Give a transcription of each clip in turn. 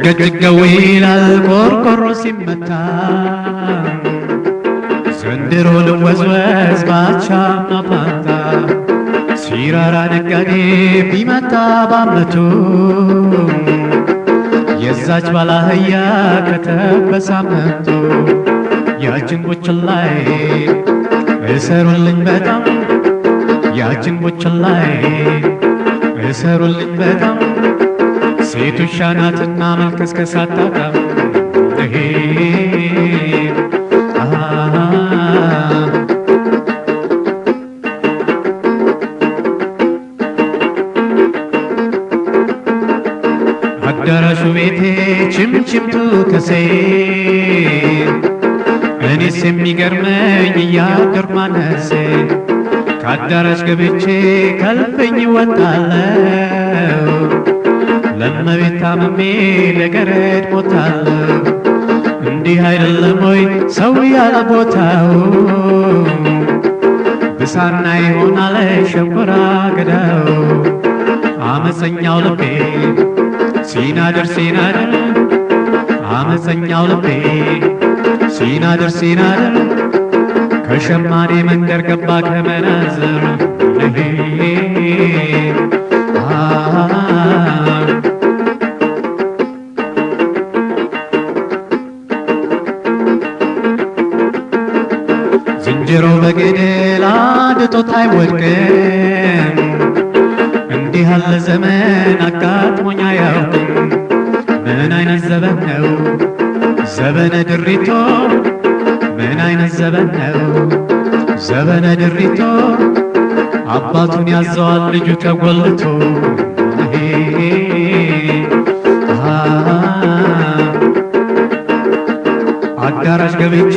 ገገገዊላ ቆርቆሮ ሲመታ ዘንድሮ ልወዝወዝ ባቻ ማፋታ ሲራራ ነጋዴ ቢመጣ ባመቱ የዛች ባላህያ ከተበሳመቱ ያችን ቡችላይ እሰሩልኝ በጣም ያችን ቡችላይ እሰሩልኝ በጣም ሴቱ ሻናትና መልከስከስ አታጣም አዳራሹ ቤቴ ችምችምቱ ከሴ እኔስ የሚገርመኝ እያደር ማነሴ ከአዳራሽ ገብቼ ከልፍኝ ወጣለው ለመቤት ታምሜ ለገረድ ሞታለሁ እንዲህ አይደለም ወይ ሰው ያለ ቦታው ብሳና ይሆናል ሸንኮራ ገዳው አመፀኛው ልቤ ሲናደር ሲናደር አመፀኛው ልቤ ሲናደር ሲናደር ከሸማኔ መንደር ገባ ከመናዝር ዝንጀሮ በገደል አድጦት አይወድቅም እንዲህ ያለ ዘመን አጋጥሞኝ አያውቅም ምን አይነት ዘበን ነው ዘበነ ድሪቶ ምን አይነት ዘበን ነው ዘበነ ድሪቶ አባቱን ያዘዋል ልጁ ተጎልቶ አዳራሽ ገብቼ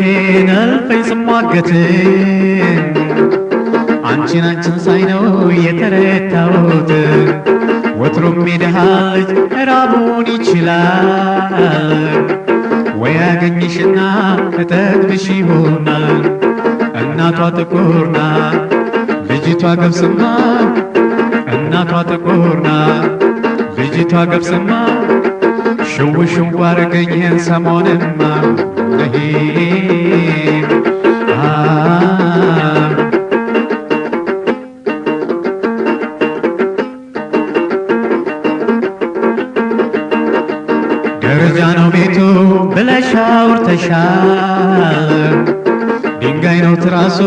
ነልፈኝ ስሟገት አንቺን ሳይነው የተረታሁት ወትሮም የደሃ ልጅ ራቡን ይችላል ወይ ያገኝሽና እጠግብሽ ይሆናል እናቷ ጥቁርና ልጅቷ ገብስማ እናቷ ጥቁርና ልጅቷ ገብስማ ሽው ሽው አረገኝን ሰሞንማ ደረጃ ነው ቤቱ ብለሽ አውርተሻል ድንጋይ ነው ትራሱ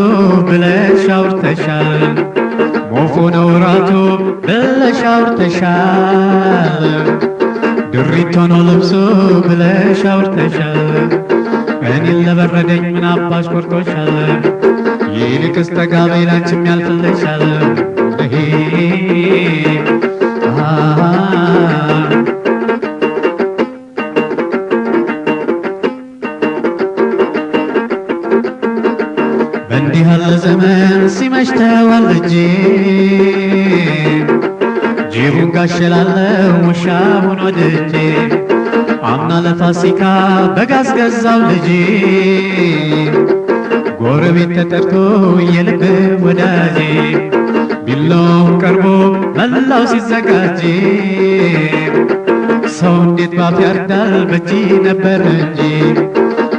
ብለሽ አውርተሻል ሞፎ ነው ራቱ ብለሽ አውርተሻል ድሪቶ ነው ልብሱ ብለሽ አውርተሻል እኔን ለበረደኝ ምን አባሽ ቆርጦሻል ይልቅስ ጠጋ በይ ላንቺም ያልፍልሻል በእንዲህ ያለ ዘመን ሲመሽ ተወልጄ ጅቡን ጋሸላለሁ ውሻውን ወድጄ አምና ለፋሲካ በጋዝ ገዛው ልጄ ጎረቤት ተጠርቶ የልብ ወዳጄ ቢላውን ቀርቦ መላው ሲዘጋጅ ሰው እንዴት ባፍ ያርዳል በእጅ ነበር እንጂ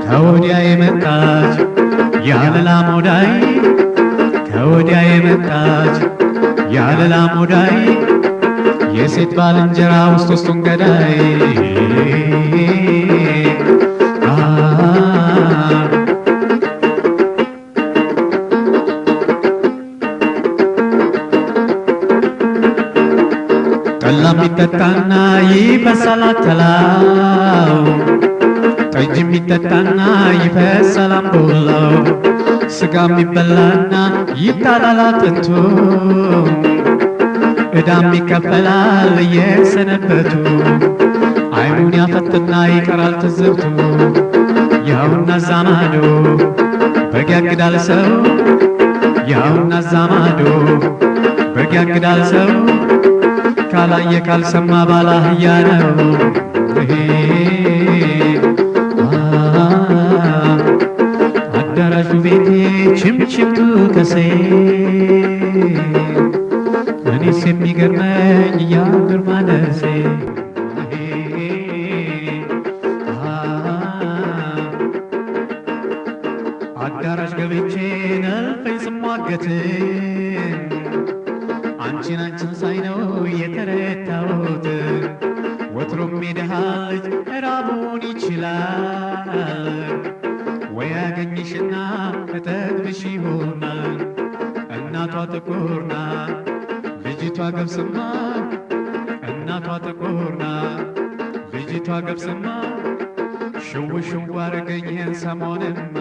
ከወዲያ የመጣች ያለላ ሞዳይ ከወዲያ የመጣች ያለላ ሞዳይ የሴት ባልንጀራ ውስጥ ውስጡን ገዳይ ጠላ የሚጠጣና ይፈሳል አተላው ጠጅ የሚጠጣና ይፈሳል አምቦላው ስጋ የሚበላና ይጣላል አጥንቱ ዕዳም ይከፈላል የሰነበቱ አይኑን ያፈጥና ይቀራል ትዝብቱ ያውና ዛማዶ በግ ያግዳል ሰው ያውና ዛማዶ ያግዳል ሰው ካላየ ካልሰማ ባላህያ ነው። አዳራሹ ቤቴ ችምችምቱ ከሴ እኔስ የሚገርመኝ ያምር ማነሴ አዳራሽ ገብቼ ነልፈኝ ስሟገት አንቺን ሳይነው የተረታሁት ወትሮም የደሃ ልጅ ራቡን ይችላል ወይ ያገኝሽና እጠግብሽ ይሆናል። እናቷ ጥቁርና ልጅቷ ገብስማ እናቷ ጥቁርና ልጅቷ ገብስማ ሽው ሽው አረገኝን ሰሞንማ